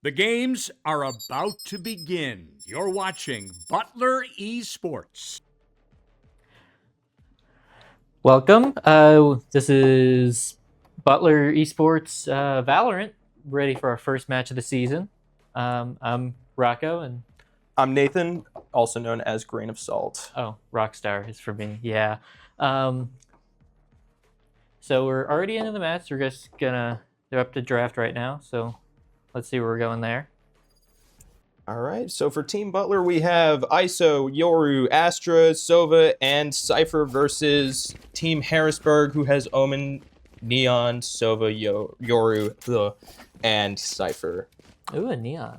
The games are about to begin. You're watching Butler Esports. Welcome. This is Butler Esports Valorant, ready for our first match of the season. I'm Rocco, and I'm Nathan, also known as Grain of Salt. oh, Rockstar is for me. Yeah. So we're already into the match. We're just they're up to draft right now. So let's see where we're going there. All right, so for Team Butler, we have ISO, Yoru, Astra, Sova, and Cypher versus Team Harrisburg, who has Omen, Neon, Sova, Yoru, and Cypher. Ooh, a Neon.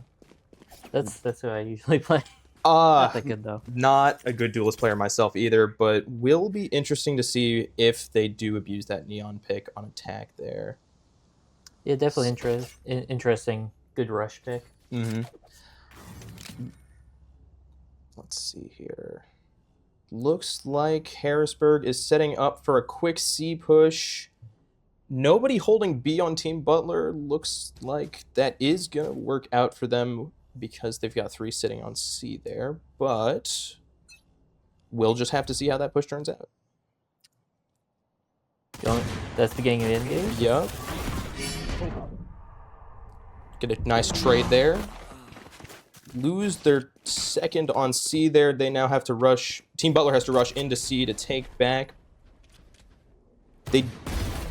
That's who I usually play. Not that good, though. Not a good duelist player myself either, but will be interesting to see if they do abuse that Neon pick on attack there. Yeah, definitely interesting. Good rush pick. Mm-hmm. Let's see here. Looks like Harrisburg is setting up for a quick C push. Nobody holding B on Team Butler. Looks like that is going to work out for them because they've got 3 sitting on C there. But we'll just have to see how that push turns out. That's the beginning of the end game? Yup. Get a nice trade there. Lose their second on C there. They now have to rush. Team Butler has to rush into C to take back.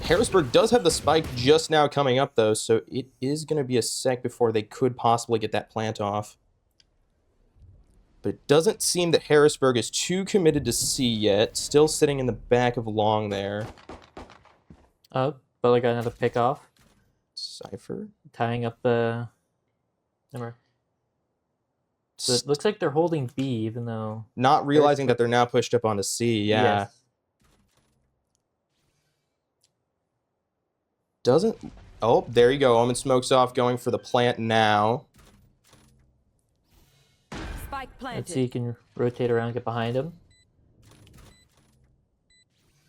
Harrisburg does have the spike just now coming up, though, so it is going to be a sec before they could possibly get that plant off. But it doesn't seem that Harrisburg is too committed to C yet. Still sitting in the back of long there. Butler got another pick off. Cypher. Tying up the number. So it looks like they're holding B, even though... Not realizing that they're now pushed up onto C, yeah. Yes. Doesn't... Oh, there you go. Omen smokes off, going for the plant now. Spike planted. Let's see, you can rotate around and get behind him.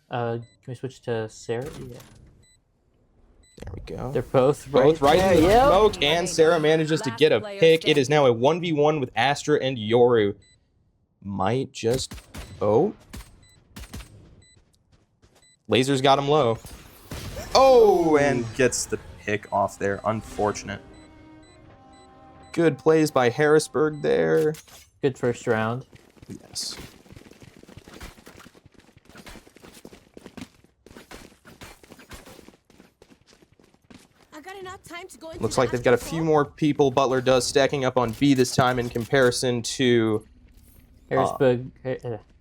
Can we switch to Sarah? Yeah. There we go. They're both right in the Yep. smoke, and Sarah manages to get a pick. It is now a 1v1 with Astra and Yoru. Might just... Oh. Laser's got him low. Oh, and gets the pick off there. Unfortunate. Good plays by Harrisburg there. Good first round. Yes. Looks like they've got a few more people. Butler does stacking up on B this time in comparison to Harrisburg.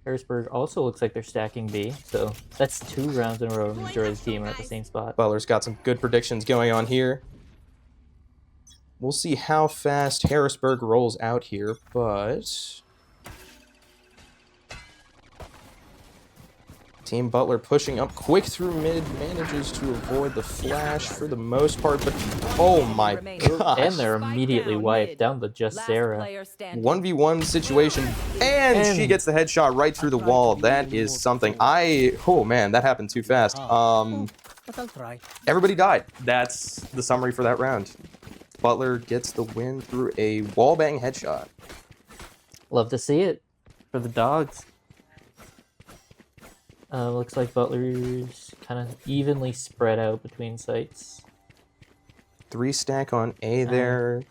Harrisburg also looks like they're stacking B, so that's 2 rounds in a row. Majority of the team are at the same spot. Butler's got some good predictions going on here. We'll see how fast Harrisburg rolls out here, but Team Butler pushing up quick through mid, manages to avoid the flash for the most part, but oh my gosh. And they're immediately wiped down to just Sarah. 1v1 situation, and she gets the headshot right through the wall. That is something. Oh man, that happened too fast. Everybody died. That's the summary for that round. Butler gets the win through a wallbang headshot. Love to see it for the dogs. Looks like Butler's kind of evenly spread out between sites. 3 stack on A there.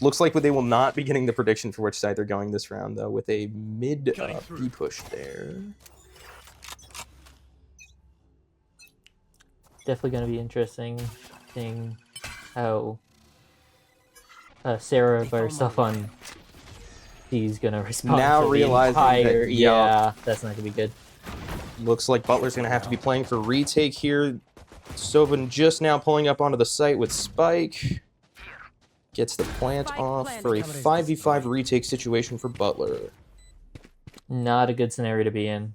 Looks like they will not be getting the prediction for which side they're going this round, though, with a mid B push there. Definitely going to be interesting seeing how Sarah by herself on D is going to respond now to realizing the entire... that, yeah, that's not going to be good. Looks like Butler's going to have to be playing for retake here. Sovin just now pulling up onto the site with Spike. Gets the plant off for a 5v5 retake situation for Butler. Not a good scenario to be in.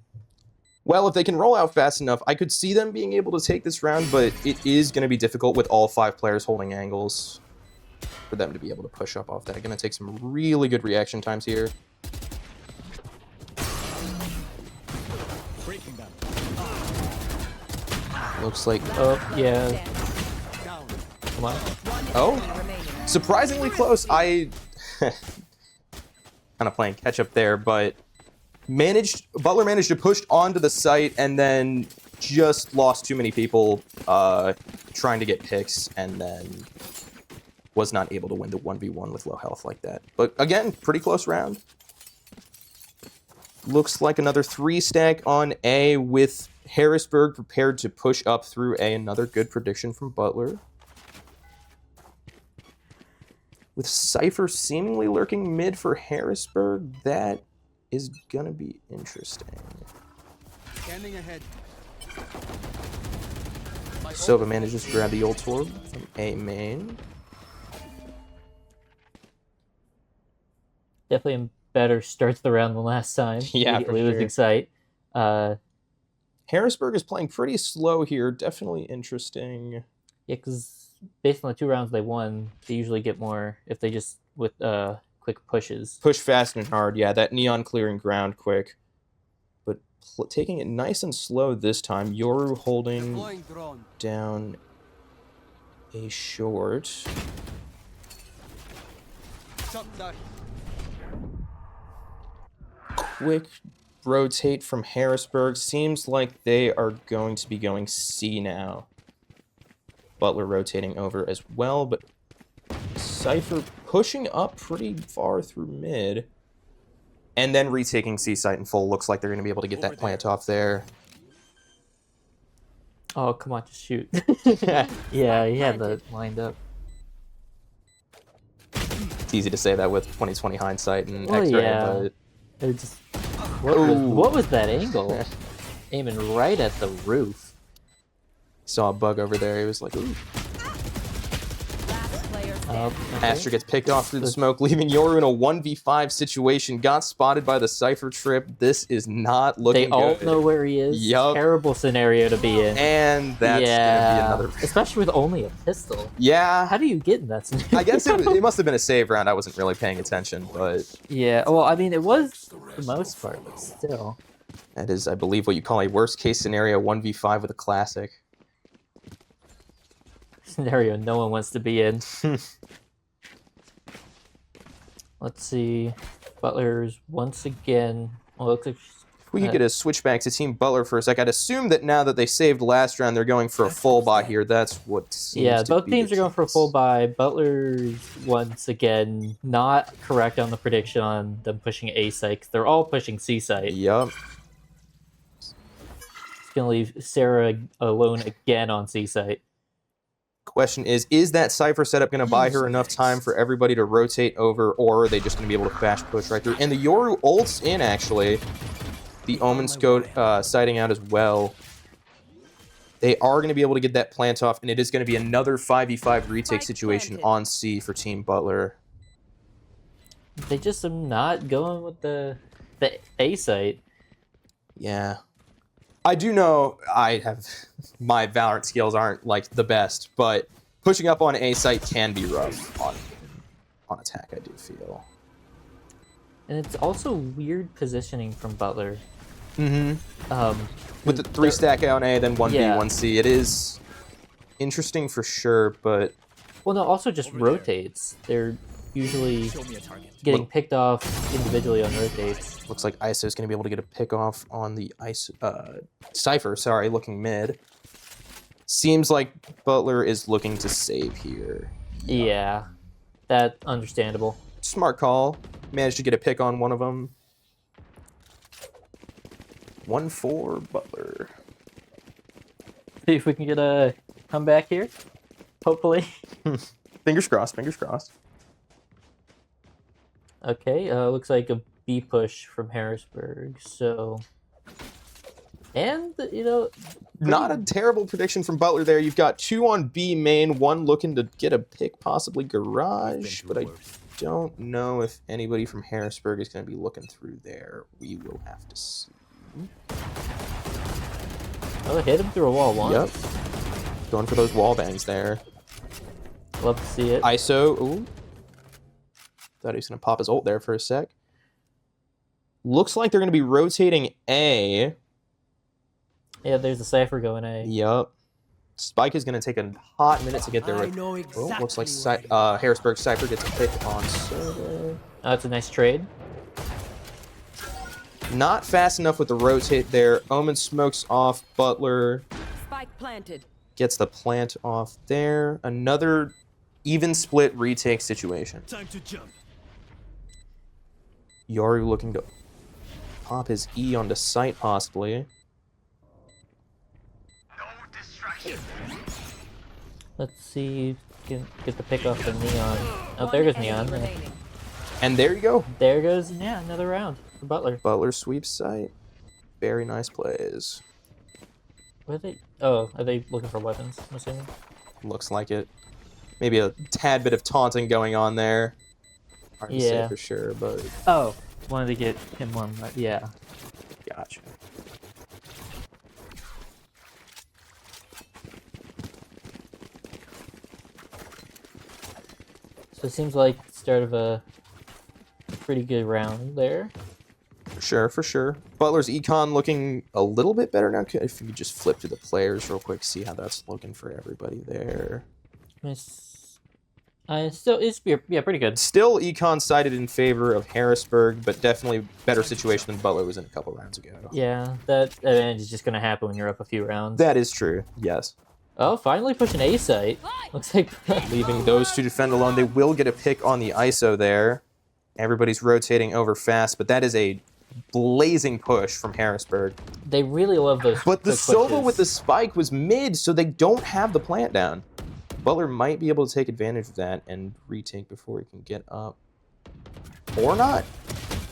Well, if they can roll out fast enough, I could see them being able to take this round, but it is going to be difficult with all 5 players holding angles for them to be able to push up off that. Going to take some really good reaction times here. Looks like... Oh, yeah. Come on. Oh, Surprisingly close. I kind of playing catch up there, but Butler managed to push onto the site and then just lost too many people trying to get picks, and then was not able to win the 1v1 with low health like that. But again, pretty close round. Looks like another 3-stack on A with Harrisburg prepared to push up through A. Another good prediction from Butler. With Cypher seemingly lurking mid for Harrisburg, that is going to be interesting. Standing ahead. Sova manages to grab the ult orb from A main. Definitely a better start to the round than last time. Yeah, for Immediately losing sure. sight. Harrisburg is playing pretty slow here. Definitely interesting. Yeah, because based on the 2 rounds they won, they usually get more if they just with quick pushes. Push fast and hard. Yeah, that neon clearing ground quick. But taking it nice and slow this time. Yoru holding Deploying drone. down a short. Shot that. Quick rotate from Harrisburg. Seems like they are going to be going C now. Butler rotating over as well, but Cypher pushing up pretty far through mid. And then retaking C site in full. Looks like they're going to be able to get that plant off there. Oh, come on, just shoot. Yeah, he had that lined up. It's easy to say that with 2020 hindsight and Well, X-ray, yeah. but It just what was that angle? Aiming right at the roof. saw a bug over there. He was like, ooh. Last player standing. Okay. Astra gets picked off through the smoke, leaving Yoru in a 1v5 situation. Got spotted by the Cypher trip. This is not They looking all good. know where he is. Yup. Terrible scenario to be in. And that's yeah, going to be another... especially with only a pistol. Yeah. How do you get in that scenario? I guess it must have been a save round. I wasn't really paying attention, but Yeah, well, I mean, it was for the most part, but still. that is, I believe, what you call a worst-case scenario 1v5 with a classic. Scenario no one wants to be in. Let's see. Butler's once again. Well, it looks like If we could get a switch back to Team Butler for a sec, I'd assume that now that they saved last round, they're going for a full buy here. That's what seems yeah, to both be teams the are going for a case. full buy. Butler's once again not correct on the prediction on them pushing A site. 'Cause they're all pushing C site. Yup. It's gonna leave Sarah alone again on C site. Question is that Cypher setup going to buy her enough time for everybody to rotate over, or are they just going to be able to fast push right through? And the Yoru ults in, actually. The Omen Scout sighting out as well. They are going to be able to get that plant off, and it is going to be another 5v5 retake situation on C for Team Butler. They just are not going with the A site. Yeah. I do know my Valorant skills aren't like the best, but pushing up on A site can be rough on attack, I do feel. And it's also weird positioning from Butler. Mm-hmm. With the 3-stack on A, then 1B, Yeah. 1C. It is interesting for sure, but Well, no, also just rotates. They're usually getting picked off individually on rotates. looks like ISO is going to be able to get a pick off on the Cypher, sorry, looking mid. Seems like Butler is looking to save here. Yeah, that's understandable. Smart call. Managed to get a pick on one of them. 1-4 Butler. See if we can get a comeback here. Hopefully. Fingers crossed, fingers crossed. Okay, looks like a B push from Harrisburg. So, and you know, Not a terrible prediction from Butler there. You've got 2 on B main, 1 looking to get a pick, possibly garage, but I don't know if anybody from Harrisburg is going to be looking through there. We will have to see. oh, hit him through a wall once. Yep. Going for those wall bangs there. Love to see it. ISO. Ooh. Thought he was going to pop his ult there for a sec. Looks like they're going to be rotating A. Yeah, there's a Cypher going A. Yup. Spike is going to take a hot minute to get there. I With, know oh, exactly looks like where Harrisburg Cypher gets a pick on Sova. That's a nice trade. Not fast enough with the rotate there. Omen smokes off Butler. Spike planted. Gets the plant off there. Another even split retake situation. Time to jump. Yoru looking to pop his E onto site possibly. Let's see if we can get the pick off the Neon. Oh, there goes Neon. Remaining. And there you go. There goes, yeah, another round for Butler. Butler sweeps site. Very nice plays. What are they? Oh, are they looking for weapons, I'm assuming? Looks like it. Maybe a tad bit of taunting going on there. Hard to say Yeah. for sure, but Oh, wanted to get him one, but yeah. gotcha. So it seems like the start of a pretty good round there. For sure, for sure. Butler's econ looking a little bit better now. If you could just flip to the players real quick, see how that's looking for everybody there. Still, it's yeah, pretty good. Still econ sided in favor of Harrisburg, but definitely better situation than Butler was in a couple rounds ago. Yeah, that advantage is just gonna happen when you're up a few rounds. That is true, yes. Oh, finally pushing A site. Looks like Leaving those two to defend alone. They will get a pick on the ISO there. Everybody's rotating over fast, but that is a blazing push from Harrisburg. they really love those. But the quick Sova pushes. with the spike was mid, so they don't have the plant down. Butler might be able to take advantage of that and retake before he can get up. Or not.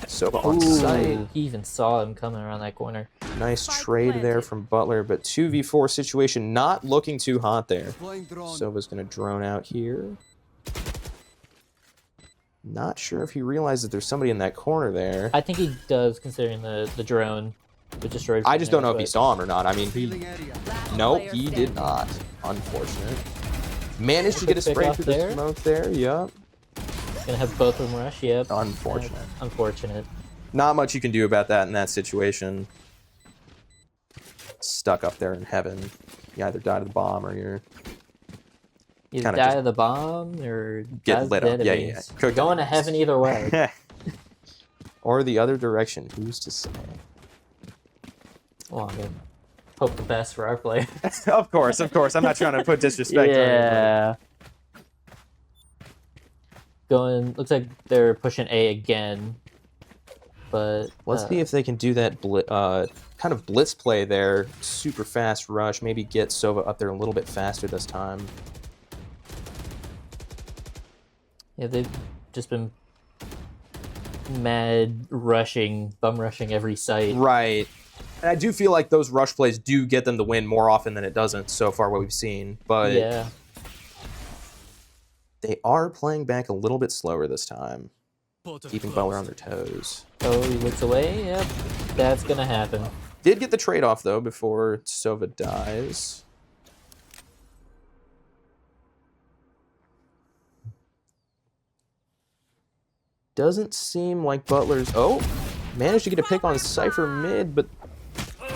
Sova on site. Ooh, he even saw him coming around that corner. Nice Spike trade there planted. from Butler, but 2v4 situation not looking too hot there. Deploying drone. Sova's going to drone out here. Not sure if he realizes there's somebody in that corner there. I think he does, considering the drone that destroyed. I just don't know if he but- saw him or not. I mean, Healing area. nope, Player he did standing. not. Unfortunate. Managed to get a Quick pick spray off through the there. smoke there. Yup. Gonna have both of them rush. Yep. Unfortunate. Unfortunate. Not much you can do about that in that situation. Stuck up there in heaven. You either die to the bomb or you're Either Kinda die just of the bomb or get die of lit the up. Yeah, enemies. yeah. Cooked Going to enemies. heaven either way. Or the other direction. Who's to say? Well, I mean, hope the best for our player. Of course. I'm not trying to put disrespect on anybody. Yeah. Going. Looks like they're pushing A again. But Let's see if they can do that kind of blitz play there. Super fast rush. Maybe get Sova up there a little bit faster this time. yeah, they've just been mad rushing, bum rushing every site. Right. And I do feel like those rush plays do get them the win more often than it doesn't so far what we've seen. But Yeah. they are playing back a little bit slower this time. Portal Keeping closed. Butler on their toes. Oh, he looks away. Yep. That's gonna happen. Did get the trade-off, though, before Sova dies. Doesn't seem like Butler's... Oh! Managed to get a pick on Cypher mid, but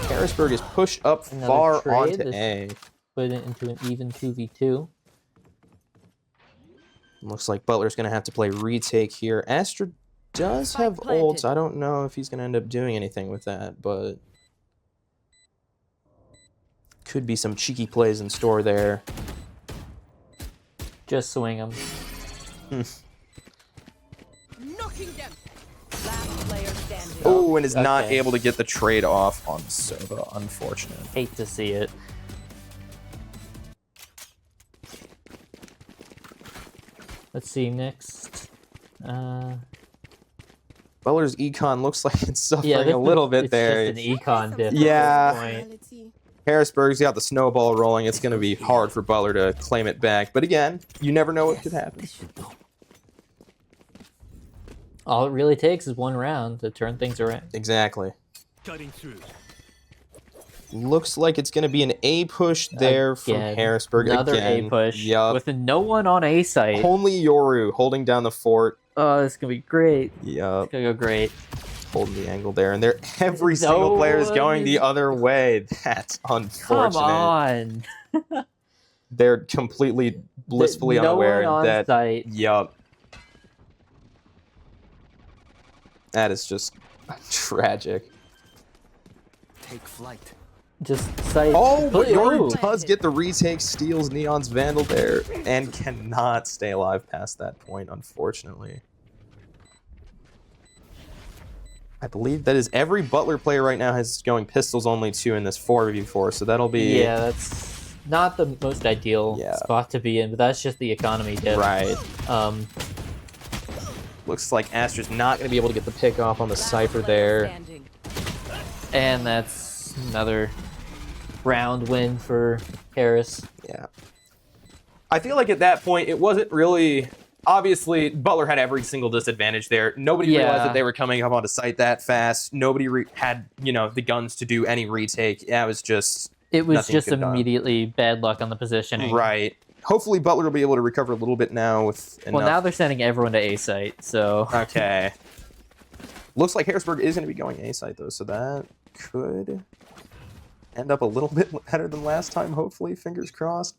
Harrisburg is pushed up Another far trade. onto This- A. Put it into an even 2v2. Looks like Butler's going to have to play retake here. Astra does Spike have planted. ults. I don't know if he's going to end up doing anything with that, but... Could be some cheeky plays in store there. Just swing him. Knocking them. Last player standing. Oh, and is not Okay. able to get the trade off on Sova. Unfortunate. Hate to see it. Let's see next. Butler's econ looks like it's suffering Yeah, a little bit it's there. Just an econ diff. Yeah. At this point. Harrisburg's got the snowball rolling. It's going to be hard for Butler to claim it back. But again, you never know what could happen. All it really takes is one round to turn things around. Exactly. Cutting through. Looks like it's going to be an A push there from Again. Harrisburg Another again. A push. Yup. With no one on A site. Only Yoru holding down the fort. Oh, this is gonna be great. Yup. It's gonna go great. Holding the angle there. And every single No player is one going the is- other way. That's Come unfortunate. on. They're completely blissfully no unaware one on that. site. Yup. That is just tragic. Take flight. Just site. Oh, but Ooh. Yoru does get the retake, steals Neon's Vandal there, and cannot stay alive past that point, unfortunately. I believe that is every Butler player right now is going pistols only 2 in this 4v4, so that'll be... Yeah, that's not the most ideal spot to be in, but that's just the economy dip. Right. Looks like Astra's not going to be able to get the pick off on the Cypher there. Standing. And that's another round win for Harris. Yeah. I feel like at that point, it wasn't really... Obviously, Butler had every single disadvantage there. Nobody realized that they were coming up onto site that fast. Nobody had, the guns to do any retake. Yeah, it was just... It was just immediately bad luck on the positioning. Right. Hopefully, Butler will be able to recover a little bit now with enough... Well, now they're sending everyone to A site, so... Okay. Looks like Harrisburg is going to be going A site, though, so that could end up a little bit better than last time, hopefully. Fingers crossed.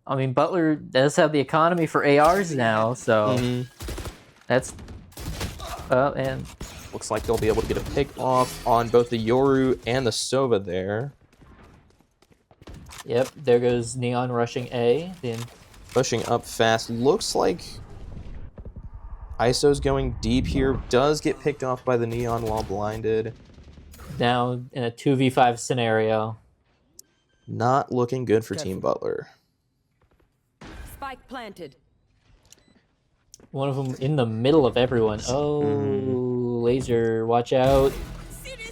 I mean, Butler does have the economy for ARs now, so that's... and looks like they'll be able to get a pick off on both the Yoru and the Sova there. Yep, there goes Neon rushing A. Then Pushing up fast. Looks like ISO's going deep here. Does get picked off by the Neon while blinded. now in a 2v5 scenario. Not looking good for Team Butler. Spike planted. One of them in the middle of everyone. Oh, laser, watch out.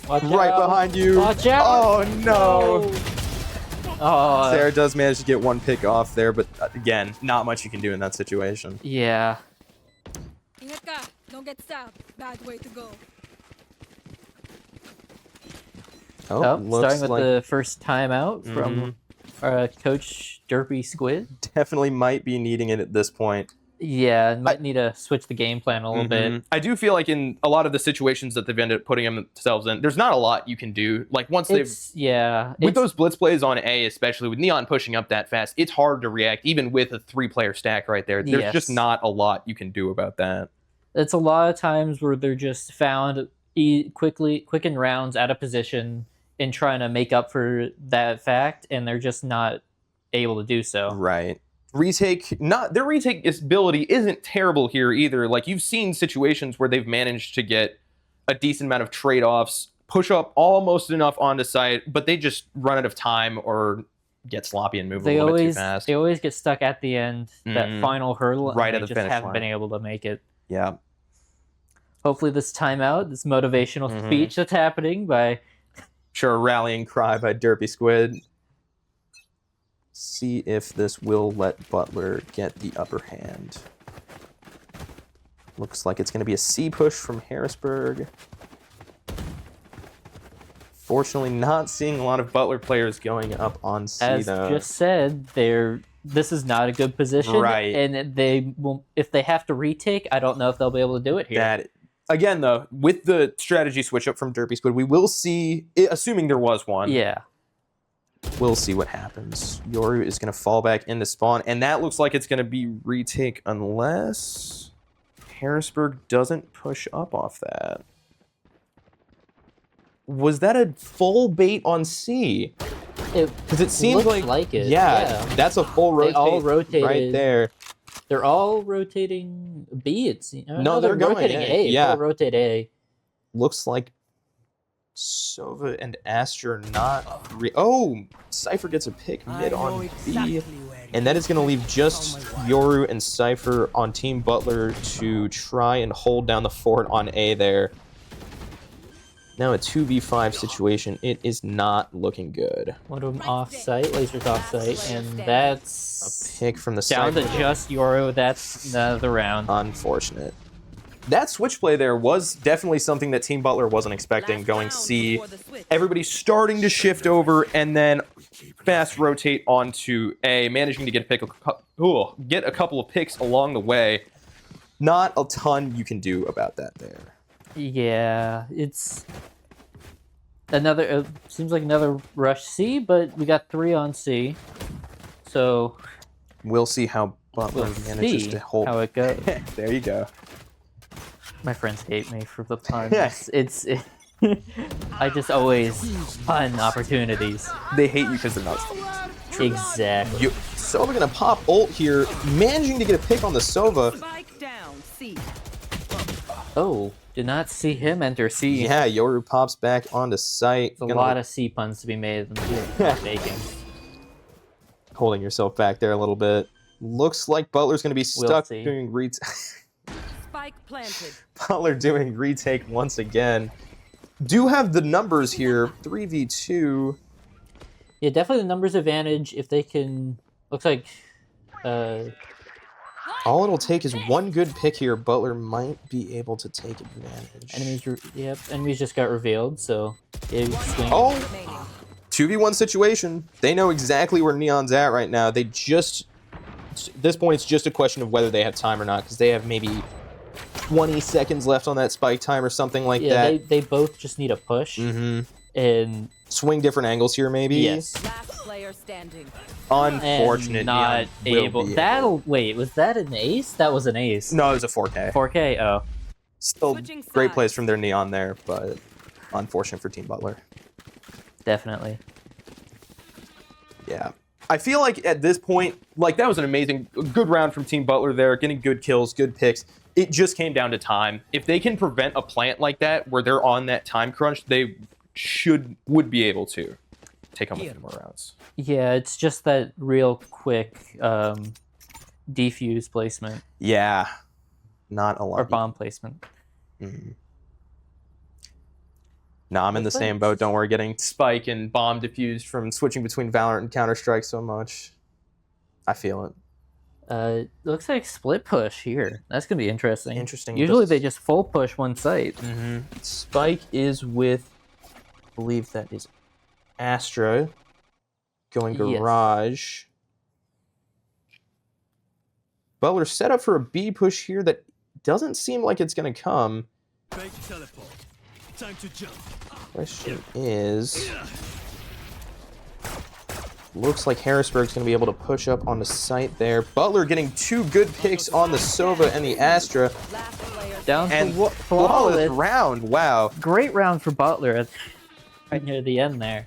Watch Right out. behind you. Watch out. Oh, no. Oh, Sarah does manage to get one pick off there, but again, not much you can do in that situation. yeah. Ingat ka. Don't get stabbed. Bad way to go. Oh, looks starting with like the first timeout from Coach Derpy Squid. definitely might be needing it at this point. Yeah, might need to switch the game plan a little bit. I do feel like in a lot of the situations that they've ended up putting themselves in, there's not a lot you can do. Like once they've with those blitz plays on A, especially with Neon pushing up that fast, it's hard to react even with a 3-player stack right there. There's just not a lot you can do about that. It's a lot of times where they're just found quicken rounds out of position and trying to make up for that fact, and they're just not able to do so. Right. Their retake ability isn't terrible here either. Like you've seen situations where they've managed to get a decent amount of trade-offs, push up almost enough onto site, but they just run out of time or get sloppy and move a little bit too fast. They always get stuck at the end, that final hurdle, Right and at the they just finish haven't line. been able to make it. Yeah. Hopefully this timeout, this motivational speech that's happening by... Sure, a rallying cry by Derpy Squid. See if this will let Butler get the upper hand. Looks like it's going to be a C push from Harrisburg. Fortunately, not seeing a lot of Butler players going up on C, As though. just said, this is not a good position, Right. and they will, if they have to retake, I don't know if they'll be able to do it here. Again, though, with the strategy switch up from Derpy Squid, we will see, assuming there was one. Yeah. We'll see what happens. Yoru is going to fall back into spawn, and that looks like it's going to be retake unless Harrisburg doesn't push up off that. Was that a full bait on C? Because it seems like it. Yeah, that's a full rotate. They all rotated right there. They're all rotating B. No, they're going rotating A. A. Yeah. Full rotate A. Looks like Sova and Astra are not... Cypher gets a pick mid on B. And that is going to leave just Yoru and Cypher on Team Butler to try and hold down the fort on A there. Now a 2v5 situation. It is not looking good. One of them off-site, laser's off-site, and that's... A pick from the down Cypher. to just Yoru. That's the round. Unfortunate. That switch play there was definitely something that Team Butler wasn't expecting, going C. Everybody's starting to shift over and then fast rotate onto A, managing to get a couple of picks along the way. Not a ton you can do about that there. Yeah, it's another. Seems like another rush C, but we got 3 on C, So We'll see how Butler we'll manages see to hold. how it goes. There you go. My friends hate me for the puns. I just always pun opportunities. They hate you because they're not. Exactly. Sova gonna pop ult here, managing to get a pick on the Sova. Spike down. C. Oh, did not see him enter C. Yeah, Yoru pops back onto site. There's a lot of C puns to be made than not making. Holding yourself back there a little bit. Looks like Butler's gonna be stuck see. doing Spike planted. Butler doing retake once again. Do have the numbers here. 3v2. Yeah, definitely the numbers advantage if they can. Looks like. All it'll take is one good pick here. Butler might be able to take advantage. Enemies just got revealed, so yeah, swing. Oh! Remaining. 2v1 situation. They know exactly where Neon's at right now. They just... At this point, it's just a question of whether they have time or not, because they have maybe 20 seconds left on that spike time or something like yeah, that. they both just need a push. Mm-hmm. And Swing different angles here, maybe? yes. Last player standing. Unfortunate. And not Neon will able. be That'll wait. Was that an ace? That was an ace. No, it was a 4K. 4K. Oh, Still Switching great sides. plays from their Neon there, but unfortunate for Team Butler. definitely. Yeah. I feel like at this point, Like, that was an amazing, good round from Team Butler there, getting good kills, good picks. It just came down to time. If they can prevent a plant like that, where they're on that time crunch, they would be able to take home a few more rounds. Yeah, it's just that real quick defuse placement yeah, not a lot. or bomb placement. Mhm. No, I'm in the same boat. Don't worry, getting Spike and bomb diffused from switching between Valorant and Counter-Strike so much. I feel it. Looks like split push here. That's gonna be interesting. Interesting. Usually they just full push one site. Spike is with, I believe that is Astra, going Yes. Garage. Butler set up for a B push here that doesn't seem like it's going to come. Fake teleport. Time to jump. Question is, looks like Harrisburg's going to be able to push up on the site there. Butler getting two good picks on the Sova and the Astra. Last player. Down And to flawless round. Wow. Great round for Butler right near the end there.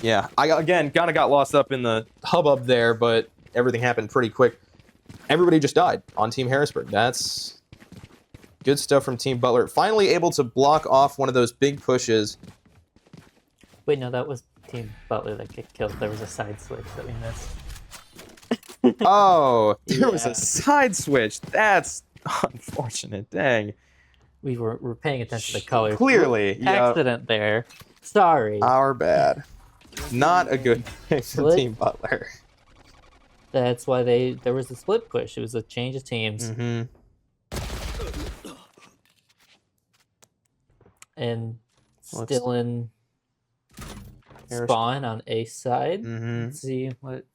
Yeah, again, kind of got lost up in the hubbub there, but everything happened pretty quick. Everybody just died on Team Harrisburg. That's good stuff from Team Butler. Finally able to block off one of those big pushes. Wait, no, that was Team Butler that get killed. There was a side switch that we missed. Oh, there was Yeah. a side switch. That's unfortunate. Dang. We're paying attention to colors. Clearly, yeah. Accident there. Sorry. Our bad. Not a good pick from Split. Team Butler. That's why there was a split push. It was a change of teams. Mm-hmm. And Let's- still in spawn on A side. Mm-hmm. Let's see what.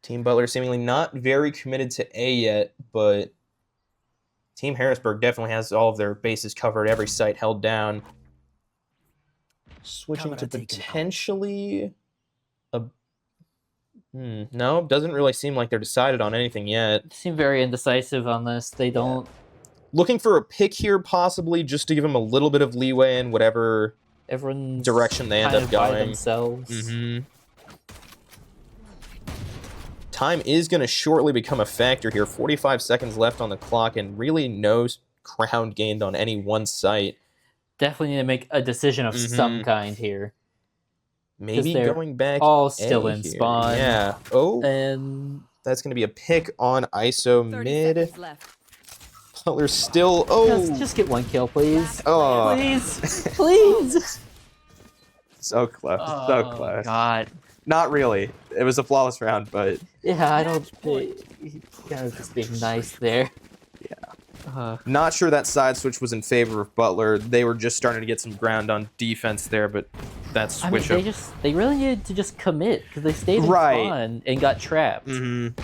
Team Butler seemingly not very committed to A yet, but Team Harrisburg definitely has all of their bases covered, every site held down. Switching to potentially a... No, doesn't really seem like they're decided on anything yet. Seem very indecisive on this. They don't. Looking for a pick here, possibly, just to give them a little bit of leeway in whatever Everyone's direction they end kind up of by going. themselves. Mm-hmm. Time is going to shortly become a factor here. 45 seconds left on the clock, and really no ground gained on any one site. Definitely need to make a decision of Mhm. some kind here. Maybe they're going back all still A in here. spawn. Yeah. Oh, And that's going to be a pick on ISO 30 mid. seconds left. Butler's still... Oh, just get one kill, please. oh. Please. Please. So close. So Oh, close. God. Not really. It was a flawless round, but Yeah, I don't. Kind of just being nice there. yeah. Not sure that side switch was in favor of Butler. They were just starting to get some ground on defense there, but that I mean, switch up. they really needed to just commit because they stayed in Right. spawn and got trapped. Mm-hmm.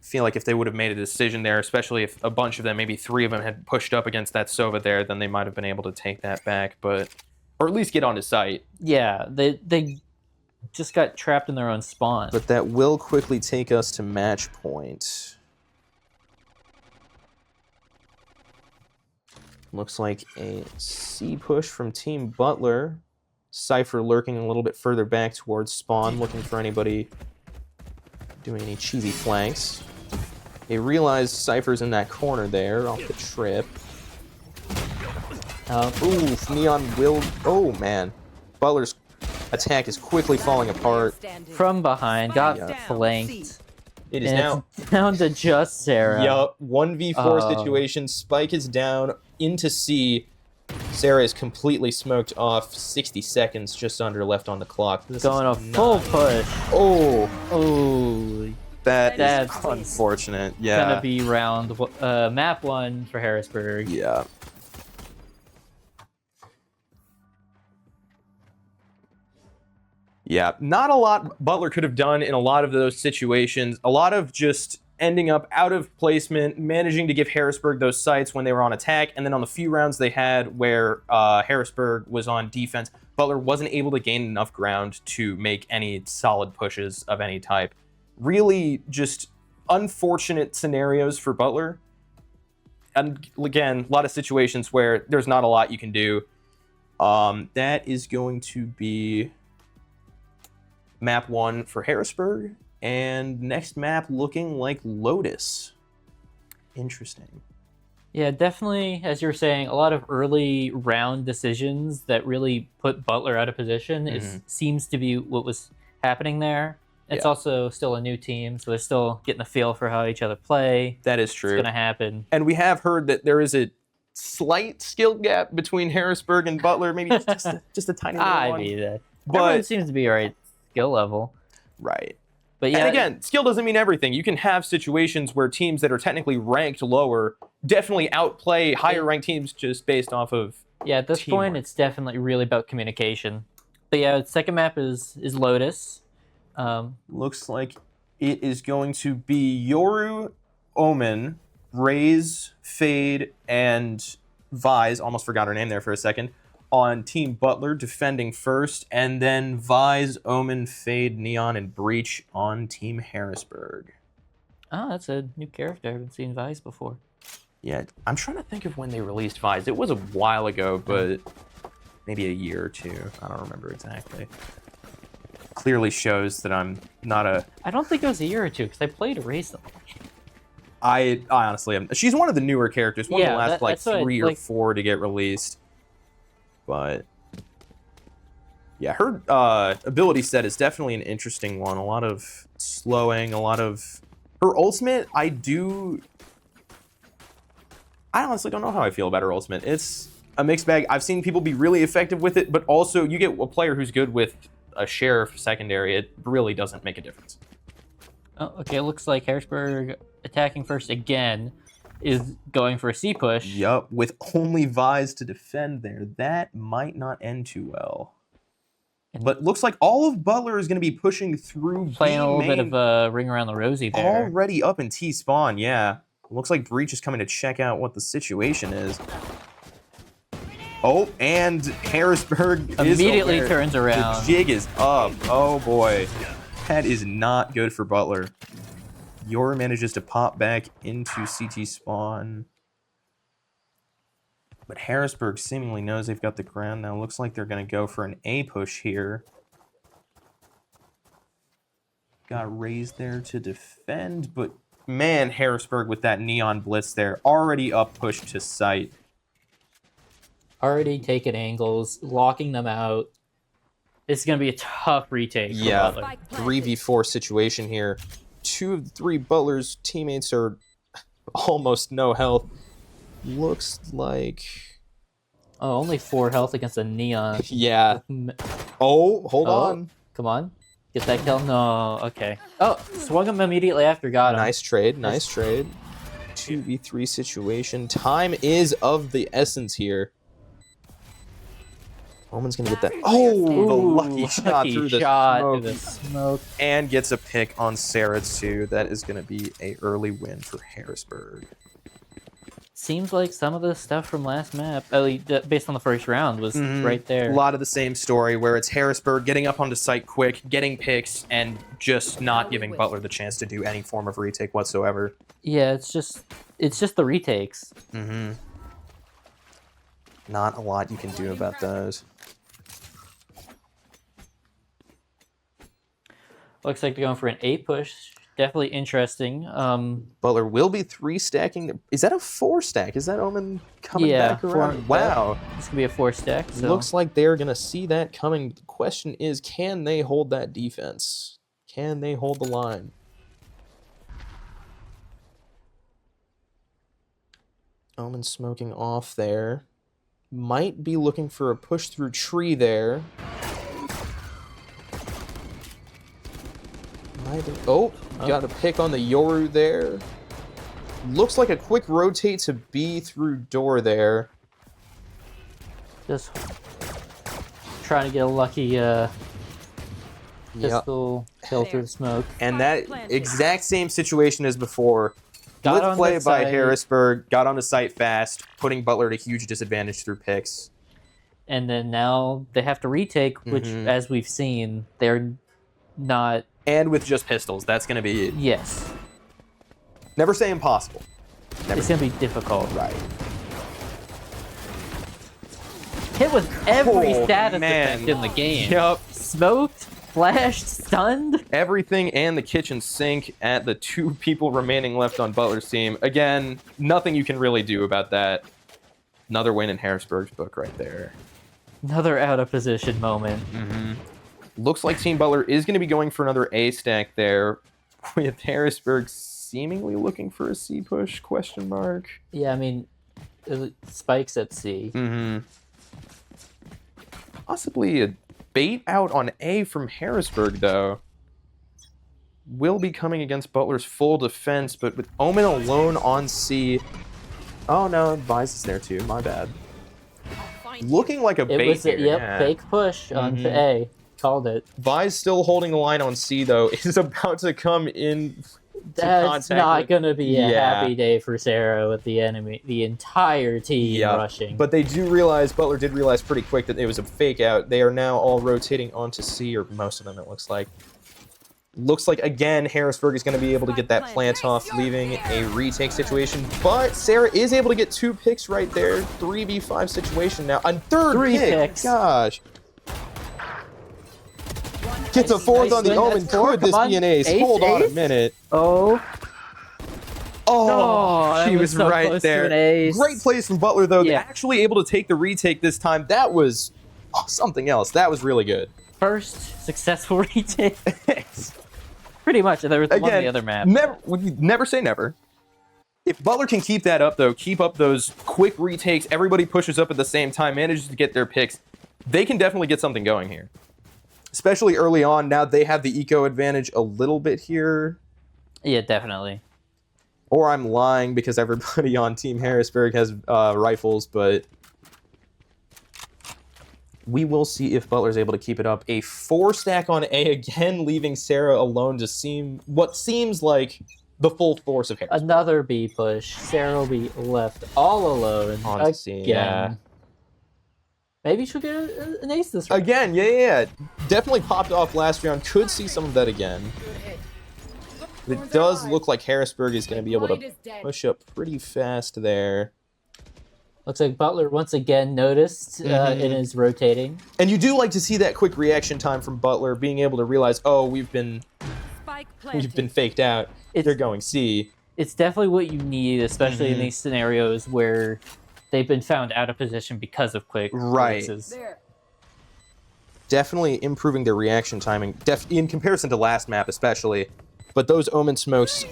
Feel like if they would have made a decision there, especially if a bunch of them, maybe 3 of them, had pushed up against that Sova there, then they might have been able to take that back. But or at least get onto site. Yeah, they just got trapped in their own spawn. But that will quickly take us to match point. Looks like a C push from Team Butler. Cypher lurking a little bit further back towards spawn, looking for anybody doing any cheesy flanks. They realize Cypher's in that corner there off the trip. Oof, Neon will... Oh, man. Butler's attack is quickly falling apart. From behind, got Down, flanked. C. It is And now... it's down to just Sarah. Yup, 1v4 situation. Spike is down into C. Sarah is completely smoked off. 60 seconds just under left on the clock. This Going a is full not- push. Oh, Oh, that That's is unfortunate. Yeah. gonna be map 1 for Harrisburg. Yeah. Yeah, not a lot Butler could have done in a lot of those situations. A lot of just ending up out of placement, managing to give Harrisburg those sites when they were on attack, and then on the few rounds they had where Harrisburg was on defense, Butler wasn't able to gain enough ground to make any solid pushes of any type. Really just unfortunate scenarios for Butler. And again, a lot of situations where there's not a lot you can do. That is going to be map 1 for Harrisburg, and next map looking like Lotus. Interesting. Yeah, definitely, as you're saying, a lot of early round decisions that really put Butler out of position seems to be what was happening there. It's Yeah. also still a new team, so they're still getting a feel for how each other play. That is It's true. gonna happen. And we have heard that there is a slight skill gap between Harrisburg and Butler, maybe just a tiny little I one. mean, everyone But seems to be right skill level. right. But yeah, And again, skill doesn't mean everything. You can have situations where teams that are technically ranked lower definitely outplay higher ranked teams just based off of... yeah, at this point, teamwork. it's definitely really about communication. But yeah, the second map is Lotus. Looks like it is going to be Yoru, Omen, Raze, Fade, and Vise. Almost forgot her name there for a second. On Team Butler defending first, and then Vise, Omen, Fade, Neon, and Breach on Team Harrisburg. Oh, that's a new character. I haven't seen Vice before. Yeah, I'm trying to think of when they released Vise. It was a while ago, but maybe a year or two. I don't remember exactly. Clearly shows that I'm not a... I don't think it was a year or two because I played recently. I honestly am. She's one of the newer characters. One of Yeah, the last that- like that's what I- 3 or like- 4 to get released. But yeah, her ability set is definitely an interesting one. A lot of slowing, a lot of her ultimate. I honestly don't know how I feel about her ultimate. It's a mixed bag. I've seen people be really effective with it, but also you get a player who's good with a sheriff secondary. It really doesn't make a difference. Oh, okay, it looks like Harrisburg attacking first again is going for a C push. Yup, with only Vise to defend there. That might not end too well. But looks like all of Butler is going to be pushing through Playing B a little bit main. of a ring around the rosy there. Already up in T-spawn, yeah. Looks like Breach is coming to check out what the situation is. Oh, and Harrisburg Immediately is aware. turns around. The jig is up. Oh boy. That is not good for Butler. Yor manages to pop back into CT spawn. But Harrisburg seemingly knows they've got the ground now. Looks like they're going to go for an A push here. Got raised there to defend, but man, Harrisburg with that neon blitz there. Already up push to site. Already taking angles, locking them out. This is going to be a tough retake for Yeah, Butler. 3v4 situation here. 2 of the 3 Butler's teammates are almost no health. Looks like... Oh, only 4 health against a neon. Yeah. Oh, hold Oh. on. Come on. Get that kill. No. Okay. Oh, swung him immediately after. Got him. Nice trade, nice trade. 2v3 situation. Time is of the essence here. Omen's gonna get that. Oh, the Ooh, lucky shot lucky through the shot smoke. through the smoke. And gets a pick on Sarah too. That is gonna be a early win for Harrisburg. seems like some of the stuff from last map, at least based on the first round, was right there. A lot of the same story where it's Harrisburg getting up onto site quick, getting picks, and just not giving Butler the chance to do any form of retake whatsoever. Yeah, it's just the retakes. Not a lot you can do about those. Looks like they're going for an 8 push. Definitely interesting. Butler will be 3 stacking. Is that a 4 stack? Is that Omen coming back around? Wow. This could be a 4 stack. So. Looks like they're going to see that coming. The question is, can they hold that defense? Can they hold the line? Omen smoking off there. Might be looking for a push through tree there. Oh, got a pick on the Yoru there. Looks like a quick rotate to B through door there. Just trying to get a lucky pistol kill through the smoke. And that exact same situation as before. Got Blitz on play the by site. Harrisburg, got on the site fast, putting Butler at a huge disadvantage through picks. And then now they have to retake, which, as we've seen, they're not... And with just pistols, that's going to be... Yes. Never say impossible. It's going to be difficult. Right. Hit with every Oh, status man. effect in the game. Yup. Smoked, flashed, stunned. Everything and the kitchen sink at the 2 people remaining left on Butler's team. Again, nothing you can really do about that. Another win in Harrisburg's book right there. Another out of position moment. Looks like Team Butler is going to be going for another A stack there, with Harrisburg seemingly looking for a C push, question mark. Yeah, I mean, spikes at C. Possibly a bait out on A from Harrisburg, though. Will be coming against Butler's full defense, but with Omen alone on C. Oh no, Vise is there too, my bad. Looking like a It bait was here. a fake push onto A. Called it. Vise still holding the line on C, though, is about to come in. That's contact not with- going to be a Yeah. happy day for Sarah with the enemy, the entire team rushing. But they do realize, Butler did realize pretty quick that it was a fake out. They are now all rotating onto C, or most of them, it looks like. Looks like, again, Harrisburg is going to be able to get that plant off, leaving a retake situation. But Sarah is able to get 2 picks right there. 3v5 situation now. And third 3 pick. picks. Gosh. Gets a 4th Nice on the win. Omen. That's 4. Could this Come be an on. ace? Ace, Hold on a ace? minute. Oh, Oh, that she was so right close to there. an ace. Great plays from Butler, though. Yeah. Actually able to take the retake this time. That was something else. That was really good. first successful retake. Pretty much. There was one on the other map. Never say never. If Butler can keep that up, though, keep up those quick retakes, everybody pushes up at the same time, manages to get their picks, they can definitely get something going here. Especially early on. Now they have the eco advantage a little bit here. Yeah, definitely. Or I'm lying because everybody on Team Harrisburg has rifles, but we will see if Butler's able to keep it up. A 4 stack on A again, leaving Sarah alone to seem what seems like the full force of Harrisburg. Another B push. Sarah will be left all alone On again. C, yeah. Maybe she'll get an ace this round. Again, yeah. Definitely popped off last round. Could see some of that again. It does look like Harrisburg is going to be able to push up pretty fast there. Looks like Butler once again noticed and is rotating. And you do like to see that quick reaction time from Butler, being able to realize, oh, we've been faked out. They're going C. It's definitely what you need, especially in these scenarios where they've been found out of position because of quick Right. releases. Definitely improving their reaction timing, in comparison to last map especially. But those Omen smokes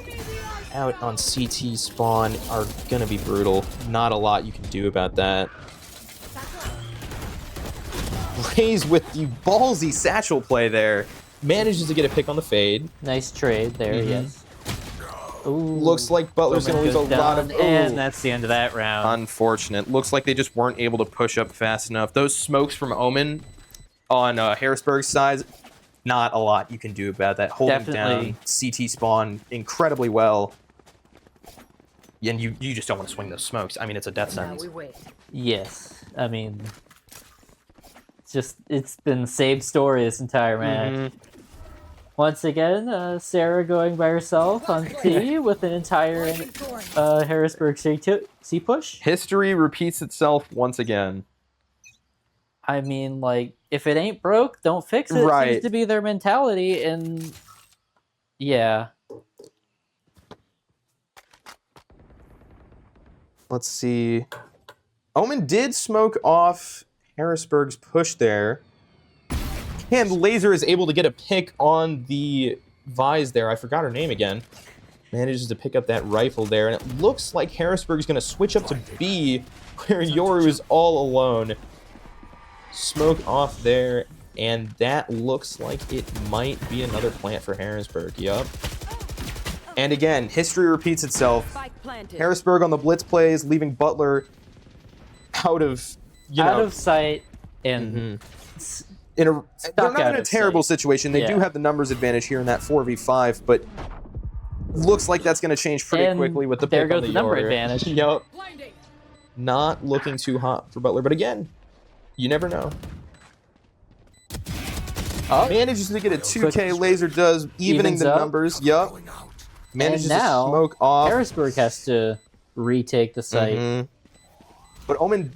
out on CT spawn are going to be brutal. Not a lot you can do about that. Raze with the ballsy satchel play there. Manages to get a pick on the fade. Nice trade there, yes. Ooh, Looks like Butler's going to lose a goes lot of... down, and that's the end of that round. Unfortunate. Looks like they just weren't able to push up fast enough. Those smokes from Omen on Harrisburg's side, not a lot you can do about that. Holding Definitely. down CT spawn incredibly well. And you just don't want to swing those smokes. I mean, it's a death Now sentence. we wait. Yes, I mean, it's been the same story this entire match. Once again, Sarah going by herself on T with an entire Harrisburg C push. History repeats itself once again. I mean, like, if it ain't broke, don't fix it. Right. Seems to be their mentality, and yeah. Let's see. Omen did smoke off Harrisburg's push there. And Laser is able to get a pick on the Vise there. I forgot her name again. Manages to pick up that rifle there. And it looks like Harrisburg's going to switch up to B, where Yoru is all alone. Smoke off there. And that looks like it might be another plant for Harrisburg. Yup. And again, history repeats itself. Spike planted. Harrisburg on the blitz plays, leaving Butler out of, Out of sight, and they're not out in a of terrible sight. situation. They do Yeah. have the numbers advantage here in that 4v5, but looks like that's going to change pretty And quickly with the there pick on goes the number Yoru. advantage. Yup. Blinding. Not looking too hot for Butler, but again, you never know. Manages to get a 2K. Laser does, evening Evens the up. numbers. Yup. Manages And now, to smoke off. Harrisburg has to retake the site. Mhm. But Omen,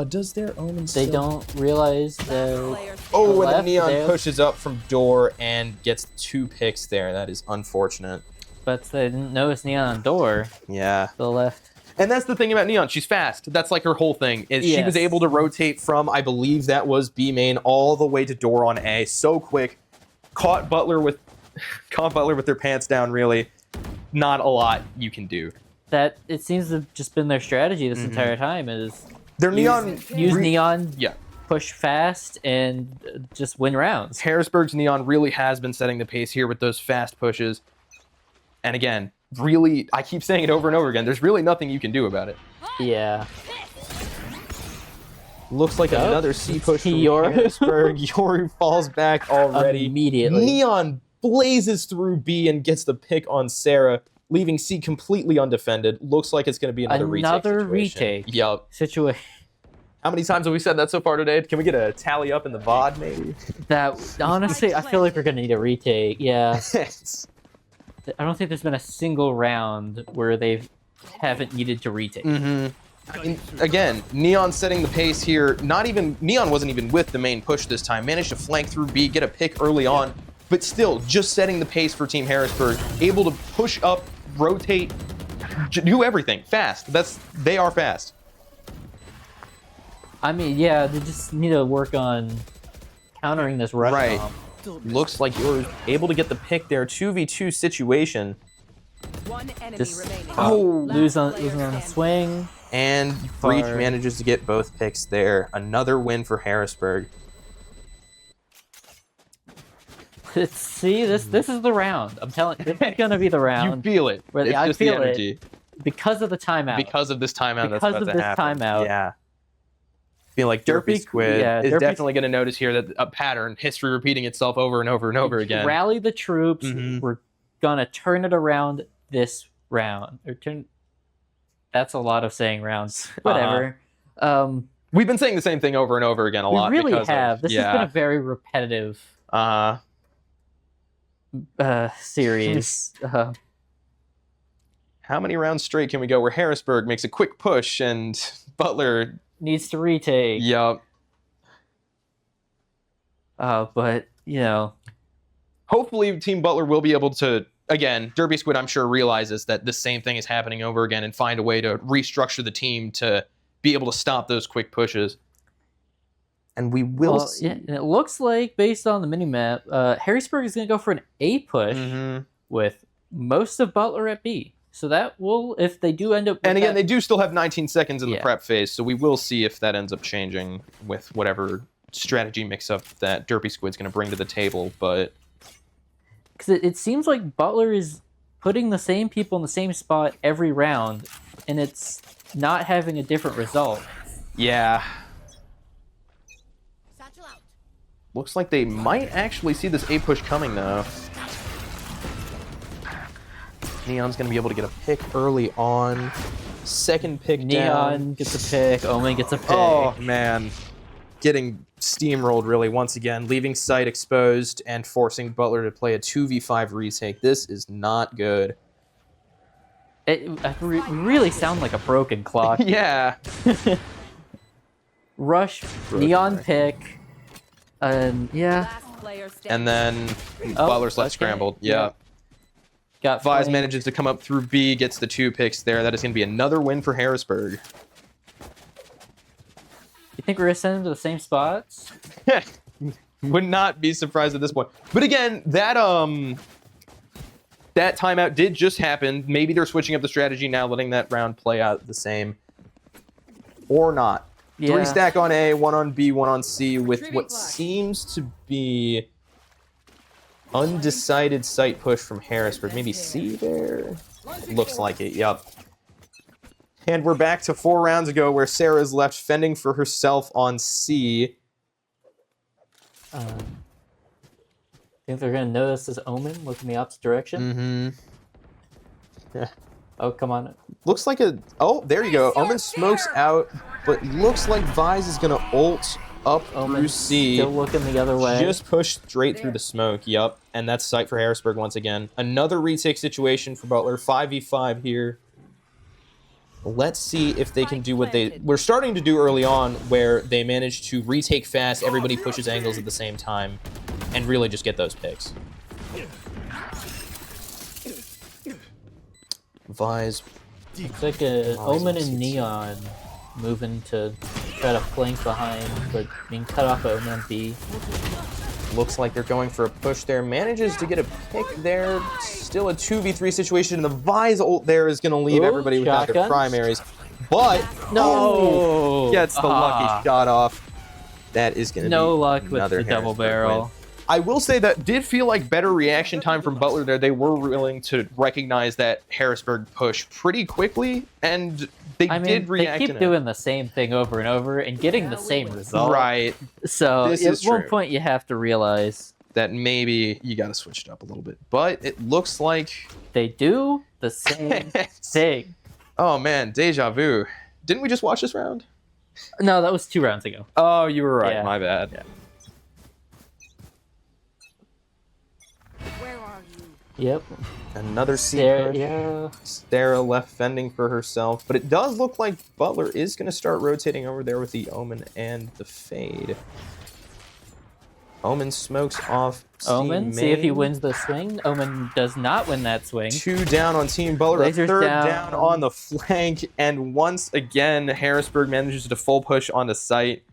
does their Omen They still... don't realize that. Player Oh, and the left Neon there. pushes up from door and gets 2 picks there. That is unfortunate. But they didn't notice Neon on door. Yeah. To the left. And that's the thing about Neon. She's fast. That's like her whole thing. Is she was Yes. Able to rotate from, I believe that was B main, all the way to door on A. So quick. Caught Butler with their pants down, really. Not a lot you can do. That it seems to have just been their strategy this entire time is Their Neon... use Neon, Yeah. push fast, and just win rounds. Harrisburg's Neon really has been setting the pace here with those fast pushes. And again, really, I keep saying it over and over again, there's really nothing you can do about it. Yeah. Looks like another C push from Yoru. Harrisburg. Yoru falls back already. Immediately. Neon blazes through B and gets the pick on Sarah, leaving C completely undefended. Looks like it's going to be another retake. retake. Yup. Situation. How many times have we said that so far today? Can we get a tally up in the VOD, maybe? That honestly, I feel like we're gonna need a retake. Yeah. I don't think there's been a single round where they haven't needed to retake. I mean, again, Neon setting the pace here. Neon wasn't even with the main push this time. Managed to flank through B, get a pick early on, but still just setting the pace for Team Harrisburg. Able to push up, rotate, do everything fast. They are fast. I mean, yeah, they just need to work on countering this rush Right. bomb. Looks like you're able to get the pick there. 2v2 situation. One enemy Just remaining. losing on player the standing. swing. And Breach manages to get both picks there. Another win for Harrisburg. See, this is the round. I'm telling you, this is gonna be the You round feel it. Really, It's I just feel the it. energy. because of the timeout. Because of this timeout that's Because about of to this happen. timeout. Yeah. Feel like Derpy Squid. yeah, Is Derpy definitely going to notice here that a pattern, history repeating itself over and over and over again. Rally the troops. Mhm. We're gonna turn it around this round. That's a lot of saying rounds. Whatever. We've been saying the same thing over and over again a lot. We really because have. Of, This yeah. has been a very repetitive series. How many rounds straight can we go where Harrisburg makes a quick push and Butler? Needs to retake. Yup. But you know, Hopefully, Team Butler will be able to. Again, Derby Squid, I'm sure, realizes that the same thing is happening over again and find a way to restructure the team to be able to stop those quick pushes. And we will well, see. yeah, and it looks like based on the minimap, Harrisburg is going to go for an A push Mhm. with most of Butler at B. So that will, if they do end up. With And again, that, they do still have 19 seconds in the Yeah. prep phase, so we will see if that ends up changing with whatever strategy mix-up that Derpy Squid's going to bring to the table. But because it seems like Butler is putting the same people in the same spot every round, and it's not having a different result. yeah, Satchel out. looks like they might actually see this A push coming though. Neon's going to be able to get a pick early on. Second pick down. Neon gets a pick. Omen gets a pick. Oh, man. Getting steamrolled, really, once again. Leaving site exposed and forcing Butler to play a 2v5 retake. This is not good. It really sound like a broken clock. Yeah. Rush, Neon pick. Yeah. Last player standing. And then Oh, Butler's left okay. scrambled. Yeah. Yeah. Got Vise flanked. manages to come up through B, gets the 2 picks there. That is going to be another win for Harrisburg. You think we're gonna send them to the same spots? Would not be surprised at this point. But again, that timeout did just happen. Maybe they're switching up the strategy now, letting that round play out the same. Or not. Yeah. 3 stack on A, 1 on B, 1 on C, with Trivia what flash. seems to be undecided site push from Harrisburg. Maybe C there? Looks like it, yup. And we're back to 4 rounds ago where Sarah's left fending for herself on C. Think they're gonna notice this Omen looking the opposite direction? Mm-hmm. Oh, come on. Looks like a... Oh, there you go. Omen smokes out, but looks like Vise is going to ult up through Omen C. still looking the other way. Just push straight through the smoke. Yup. And that's sight for Harrisburg once again. Another retake situation for Butler. 5v5 here. Let's see if they can do what they were starting to do early on, where they managed to retake fast, everybody pushes angles at the same time, and really just get those picks. Vise. It's like a Omen and Neon moving to try to flank behind, but being cut off by Omen and B. Looks like they're going for a push there. Manages to get a pick there. Still a 2v3 situation. The Vise ult there is going to leave Ooh, everybody without their shotgun. primaries. But No! gets the Ah. lucky shot off. That is going to No be luck with another the double Harrisburg barrel. win. I will say that did feel like better reaction time from Butler there. They were willing to recognize that Harrisburg push pretty quickly, and they I mean, did they react keep in doing the same thing over and over and getting the same it. result. Right. So This at is one true. point you have to realize That maybe you got to switch it up a little bit. But it looks like... they do the same thing. Oh, man. Deja vu. Didn't we just watch this round? No, that was 2 rounds ago. Oh, you were right. Yeah. My bad. Yeah. Where are you? Yep. Another C There, push. yeah. Sarah left fending for herself. But it does look like Butler is going to start rotating over there with the Omen and the Fade. Omen smokes off C Omen, see if he main. wins the swing. Omen does not win that swing. 2 down on Team Butler, Lasers a third down. down on the flank, and once again, Harrisburg manages to full push on the site.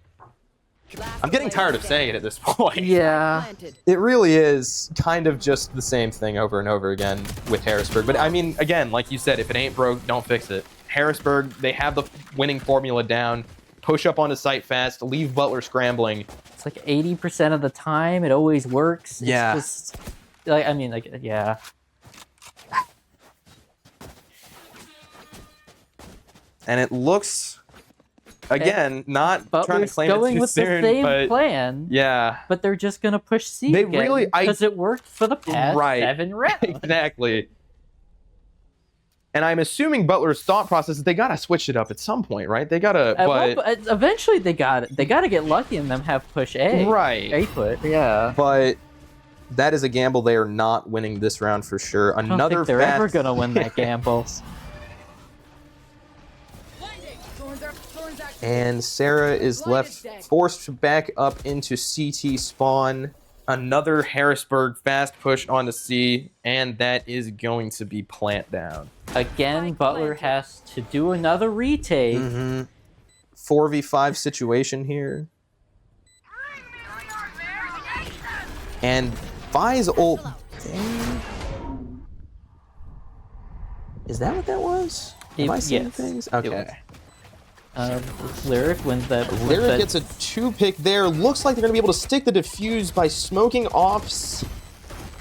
Last I'm getting player tired of saying it at this point. Yeah. planted. It really is kind of just the same thing over and over again with Harrisburg. But I mean, again, like you said, if it ain't broke, don't fix it. Harrisburg, they have the winning formula down. Push up onto site fast, leave Butler scrambling. It's like 80% of the time it always works. It's Yeah. just like, I mean, like, yeah. And it looks, again, not trying to Butler's claim it going too with soon, the same but plan, Yeah, but they're just gonna push C They again really- because it worked for the past Right. 7 rounds. exactly. And I'm assuming Butler's thought process is they gotta switch it up at some point, right? They gotta, At one but po- eventually they got it. They got to get lucky and them have push A. right. A put. Yeah. but that is a gamble they are not winning this round for sure. I don't Another think they're fast... ever gonna win that gamble. And Sarah is left forced back up into CT spawn. Another Harrisburg fast push onto C, and that is going to be plant down. Again, Spike Butler planted. has to do another retake. 4v5 situation here. And Vise ult. Dang. Is that what that was? Am I seeing Yes, things? it Okay. was. Lyric wins that. Lyric that- gets a 2-pick there. Looks like they're going to be able to stick the defuse by smoking off.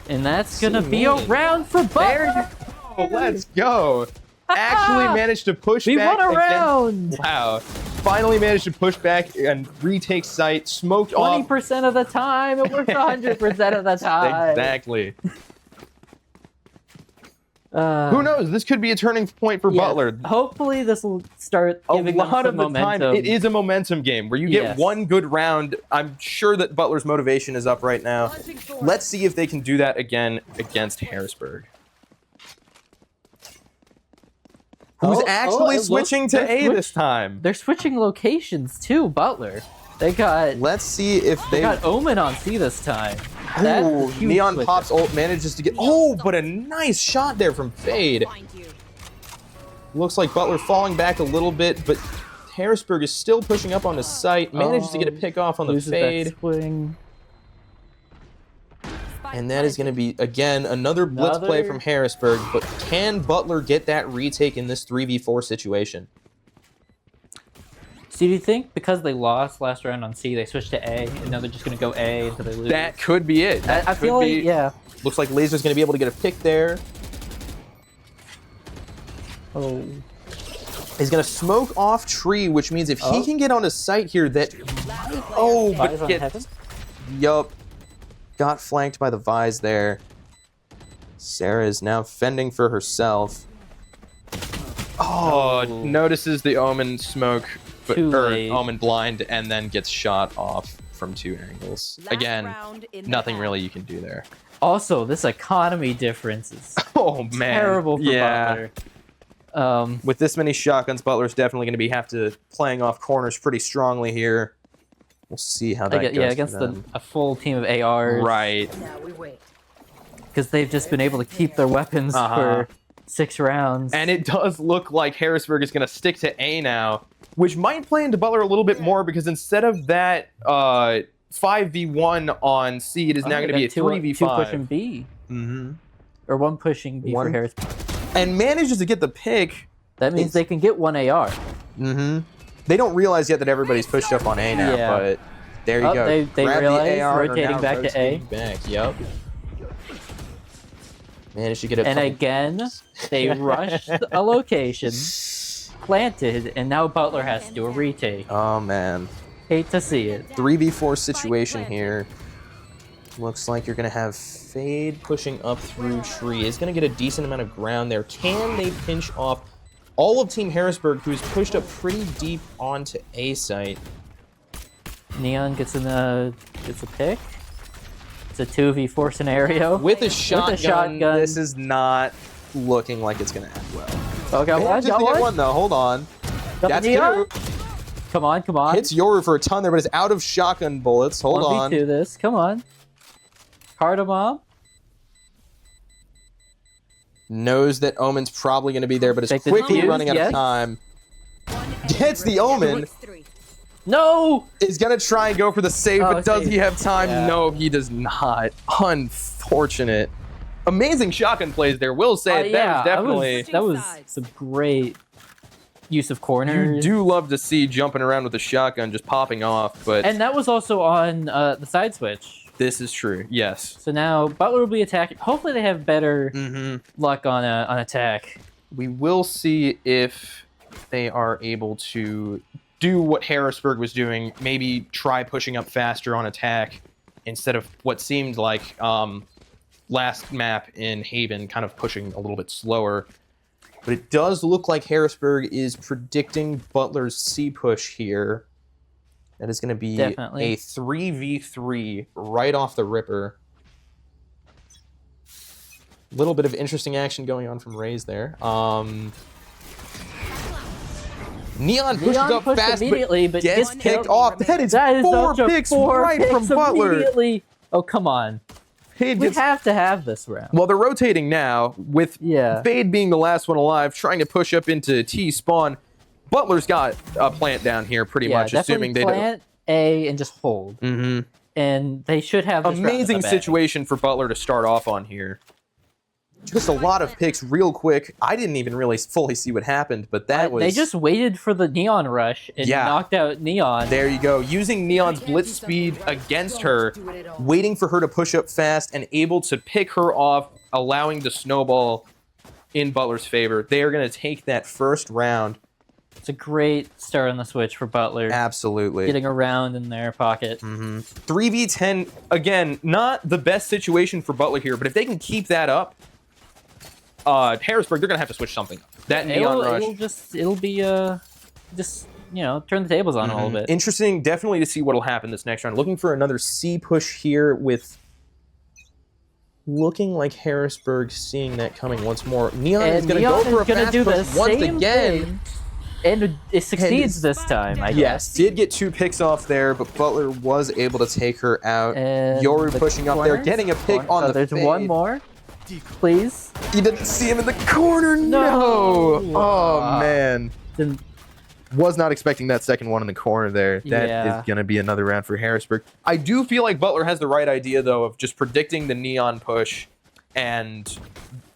and that's gonna See be a me. round for Butler. Oh, let's go! Actually managed to push We back won a against- round. Wow. Finally managed to push back and retake site, smoked off. 20% of the time, it works 100% of the time. Exactly. Who knows? This could be a turning point for Yes. Butler. Hopefully, this will start A giving them lot some of the time, momentum. it is a momentum game where you get Yes. one good round. I'm sure that Butler's motivation is up right now. Let's see if they can do that again against Harrisburg. Who's actually it looks- switching to they're A switch- this time? They're switching locations too, Butler. They got Let's see if they they. got Omen on C this time. That's Ooh, a huge Neon switch. Pops ult manages to get. Oh, but a nice shot there from Fade. Find you. Looks like Butler falling back a little bit, but Harrisburg is still pushing up on the site. Manages to get a pick off on the Loses that Fade. swing. And that is going to be, again, another blitz play Another- from Harrisburg. But can Butler get that retake in this 3v4 situation? So do you think because they lost last round on C, they switched to A, and now they're just going to go A until they lose? That could be it. That I feel could like, be- yeah. Looks like Laser's going to be able to get a pick there. Oh, He's going to smoke off tree, which means if he Oh. can get on a site here that... Oh, Eyes on get... heaven. Yup. Got flanked by the Vise there. Sarah is now fending for herself. Oh, notices the Omen smoke, but Too or late. Omen blind, and then gets shot off from 2 angles. Last Again, round in the nothing half. really you can do there. Also, this economy difference is Oh man, terrible for yeah. Butler. With this many shotguns, Butler's definitely going to have to playing off corners pretty strongly here. We'll see how that goes Yeah, for against them. a full team of ARs. Right. Now we wait. Because they've just been able to keep their weapons Uh-huh. for 6 rounds. And it does look like Harrisburg is going to stick to A now, which might play into Butler a little bit more because instead of that 5v1 on C, it is now going to be a 3v5. 2 pushing B. Mm-hmm. Or 1 pushing B One- for Harrisburg. And manages to get the pick. That means they can get 1 AR. Mm-hmm. They don't realize yet that everybody's pushed up on A now, Yeah. but there you Oh, go. they Grab the realize, AR and are rotating now back to A. rotating Back. Yep. Managed to get a And couple- again, they rushed a location, planted, and now Butler has to do a retake. Oh man. Hate to see it. 3v4 situation here. Looks like you're going to have Fade pushing up through tree. Is going to get a decent amount of ground there. Can they pinch off all of Team Harrisburg, who's pushed up pretty deep onto A site? Neon gets a pick. It's a 2v4 scenario. With a shotgun, shotgun. this is not looking like it's going to end well. Oh, got one, Manages got to get one. one, though. Hold on. Got That's the Neon. 2. Come on, come on. Hits Yoru for a ton there, but is out of shotgun bullets. Hold 1v2 on. this. Come on. Cardamom. Knows that Omen's probably going to be there, but is Take the quickly defuse, running out yes. of time. One Gets the Omen. 3. No! Is going to try and go for the save, Oh, but does save. he have time? Yeah. No, he does not. Unfortunate. Amazing shotgun plays there. Will say Yeah, that was definitely. that was some great use of corners. You do love to see jumping around with a shotgun just popping off, but And that was also on the side switch. this is true. Yes. So now Butler will be attacking. Hopefully they have better Mm-hmm. luck on attack. We will see if they are able to do what Harrisburg was doing. Maybe try pushing up faster on attack instead of what seemed like last map in Haven, kind of pushing a little bit slower. But it does look like Harrisburg is predicting Butler's C push here. That is going to be Definitely. a 3v3 right off the ripper. Little bit of interesting action going on from Raze there. Neon pushes up pushed fast, immediately, but but gets gets picked killed. off. That is That is 4 such a picks 4 right picks from Butler. immediately. Oh, come on. Fade We gets, have to have this round. well, they're rotating now with Yeah. Fade being the last one alive, trying to push up into T spawn. Butler's got a plant down here pretty Yeah, much, assuming definitely they plant A and just hold. do. Mm-hmm. And they should have this round in Amazing the bag. situation for Butler to start off on here. Just a lot of picks real quick. I didn't even really fully see what happened, but that was... They just waited for the Neon rush and Yeah. knocked out Neon. There you go. Using Neon's blitz speed against her, waiting for her to push up fast, and Able to pick her off, allowing the snowball in Butler's favor. they are going to take that first round. It's a great start on the switch for Butler. Absolutely. Getting around in their pocket. 3v10. Again, not the best situation for Butler here, but if they can keep that up, Harrisburg, they're gonna have to switch something up. That Neon Rush. It'll be just turn the tables on a little bit. Interesting, definitely to see what'll happen this next round. Looking for another C push here with looking like Harrisburg seeing that coming once more. Neon is going to go for a fast push once again. And it succeeds this time, I guess. Yes, did get 2 picks off there, but Butler was able to take her out. And Yoru pushing up there, getting a pick on the There's fade. one more. Please. You didn't see him in the corner. No. Oh, man. Then Was not expecting that second one in the corner there. That Yeah. is going to be another round for Harrisburg. I do feel like Butler has the right idea, though, of just predicting the Neon push and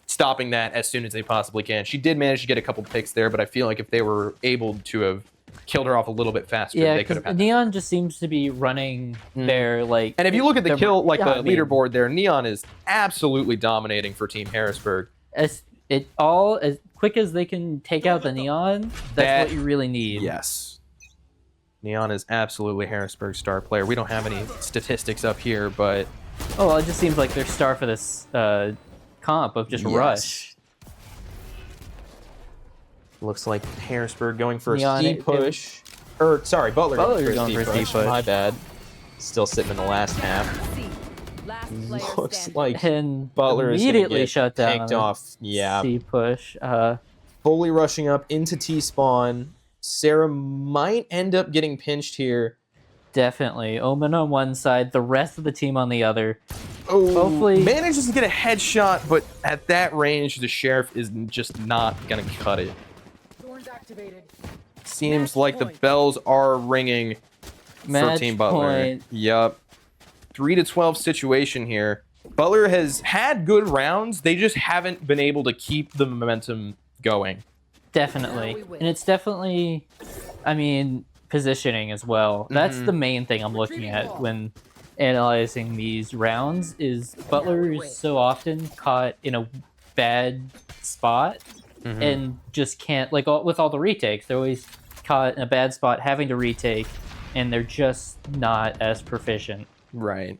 stopping that as soon as they possibly can. She did manage to get a couple picks there, but I feel like if they were able to have killed her off a little bit faster, yeah, they could have because had Neon just seems to be running their like. And if you look at the kill, like the I mean, leaderboard there, Neon is absolutely dominating for Team Harrisburg. as quick as they can take out the Neon, that's what you really need. Yes. Neon is absolutely Harrisburg's star player. We don't have any statistics up here, but Oh, well, it just seems like their star for this comp of just Rush. Looks like Harrisburg going for Neon, a C push. Sorry, Butler going for a C push. My bad. Still sitting in the last half. C. Last player Looks standing. like And Butler is gonna immediately get shut down. picked off. Yeah. C push. Fully rushing up into T-spawn. Sarah might end up getting pinched here. Definitely. Omen on one side, the rest of the team on the other. Oh, Hopefully- manages to get a headshot, but at that range, the Sheriff is just not going to cut it. Seems like the bells are ringing for Match Team Butler. point. Yup. 3-12 situation here. Butler has had good rounds. They just haven't been able to keep the momentum going. Definitely. Now we win. And it's definitely, I mean, positioning as well. That's the main thing I'm looking at when analyzing these rounds is Butler is so often caught in a bad spot and just can't, like with all the retakes, they're always caught in a bad spot having to retake and they're just not as proficient. Right.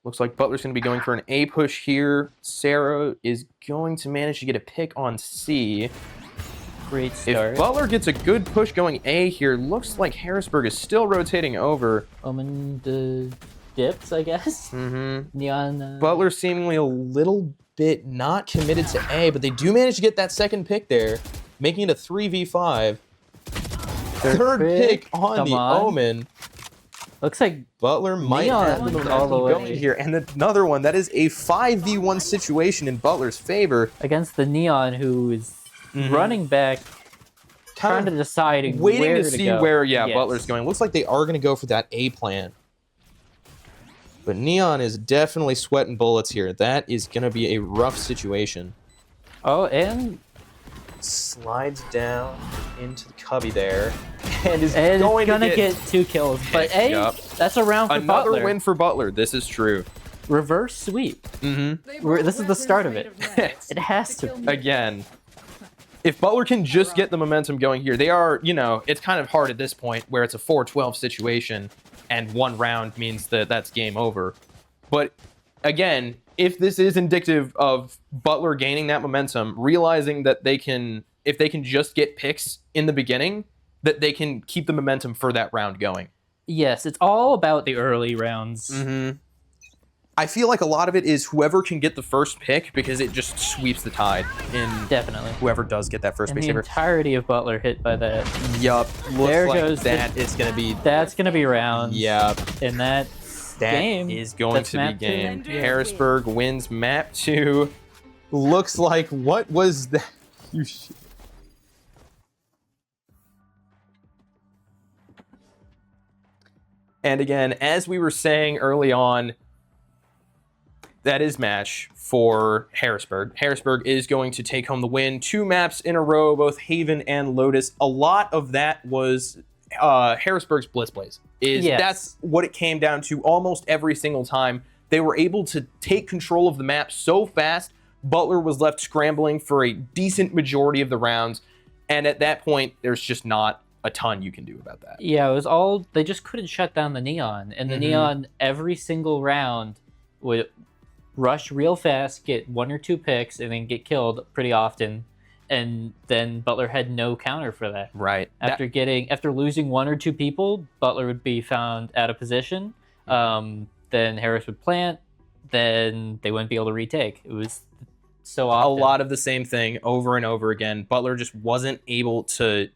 Looks like Butler's going to be going for an A push here. Sarah is going to manage to get a pick on C. Great start. If Butler gets a good push going A here, looks like Harrisburg is still rotating over. Omen the dips, I guess. Neon. Butler seemingly a little bit not committed to A, but they do manage to get that second pick there, making it a 3v5. Third pick on Come the on. Omen. Looks like Butler might Neon have the all momentum the way. going here. And another one, that is a 5v1 situation in Butler's favor. against the Neon, who is running back, trying to decide Waiting where to see go. where, Yes. Butler's going. Looks like they are going to go for that A plan. But Neon is definitely sweating bullets here. That is going to be a rough situation. Oh, and Slides down into the cubby there. And is it's going gonna to get 2 kills. But hey, Yup. that's a round for Another Butler. win for Butler. This is true. Reverse sweep. This is the start of it. It has to. Again, if Butler can just get the momentum going here, they are, it's kind of hard at this point where it's a 4-12 situation and one round means that that's game over. But again, if this is indicative of Butler gaining that momentum, realizing that if they can just get picks in the beginning, that they can keep the momentum for that round going. Yes, it's all about the early rounds. I feel like a lot of it is whoever can get the first pick because it just sweeps the tide in Definitely. whoever does get that first And pick the saver. entirety of Butler hit by that. Yup. Looks There like goes that is going to be... That's gonna be rounds. Yup. And that game is going that's to be map 2. game. Harrisburg wins map 2. Looks like... What was that? And again, as we were saying early on, that is match for Harrisburg. Harrisburg is going to take home the win. 2 maps in a row, both Haven and Lotus. A lot of that was Harrisburg's Blitz Blaze. Yes. That's what it came down to almost every single time. They were able to take control of the map so fast, Butler was left scrambling for a decent majority of the rounds. And at that point, there's just not a ton you can do about that. Yeah, it was all they just couldn't shut down the Neon, and the Neon every single round would rush real fast, get 1 or 2 picks, and then get killed pretty often. And then Butler had no counter for that. Right. After losing 1 or 2 people, Butler would be found out of position. Then Harris would plant. Then they wouldn't be able to retake. It was so often. A lot of the same thing over and over again. Butler just wasn't able to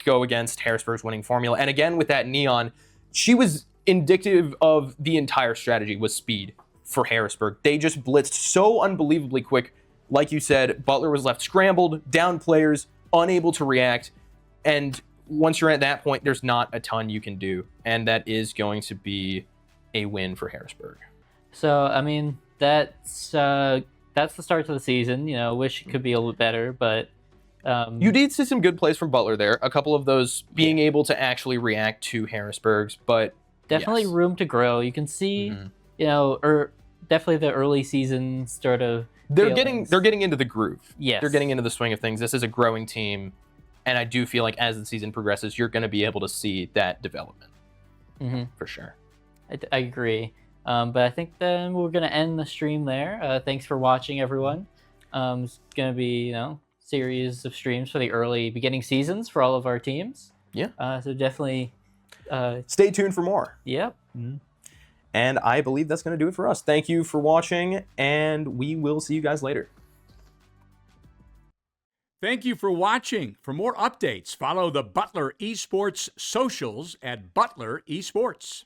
go against Harrisburg's winning formula. And again, with that Neon, she was indicative of the entire strategy was speed for Harrisburg. They just blitzed so unbelievably quick. Like you said, Butler was left scrambled, down players, unable to react. And once you're at that point, there's not a ton you can do. And that is going to be a win for Harrisburg. So, I mean, that's the start to the season. You know, wish it could be a little better, but you did see some good plays from Butler there. A couple of those being able to actually react to Harrisburg's, but definitely yes. room to grow. You can see, you know, or definitely the early season sort of. They're getting into the groove. Yes, they're getting into the swing of things. This is a growing team, and I do feel like as the season progresses, you're going to be able to see that development for sure. I agree. But I think then we're going to end the stream there. Thanks for watching, everyone. It's going to be, you know, series of streams for the early beginning seasons for all of our teams. Yeah. So definitely stay tuned for more. Yep. And I believe that's going to do it for us. Thank you for watching, and we will see you guys later. Thank you for watching. For more updates, follow the Butler Esports socials at Butler Esports.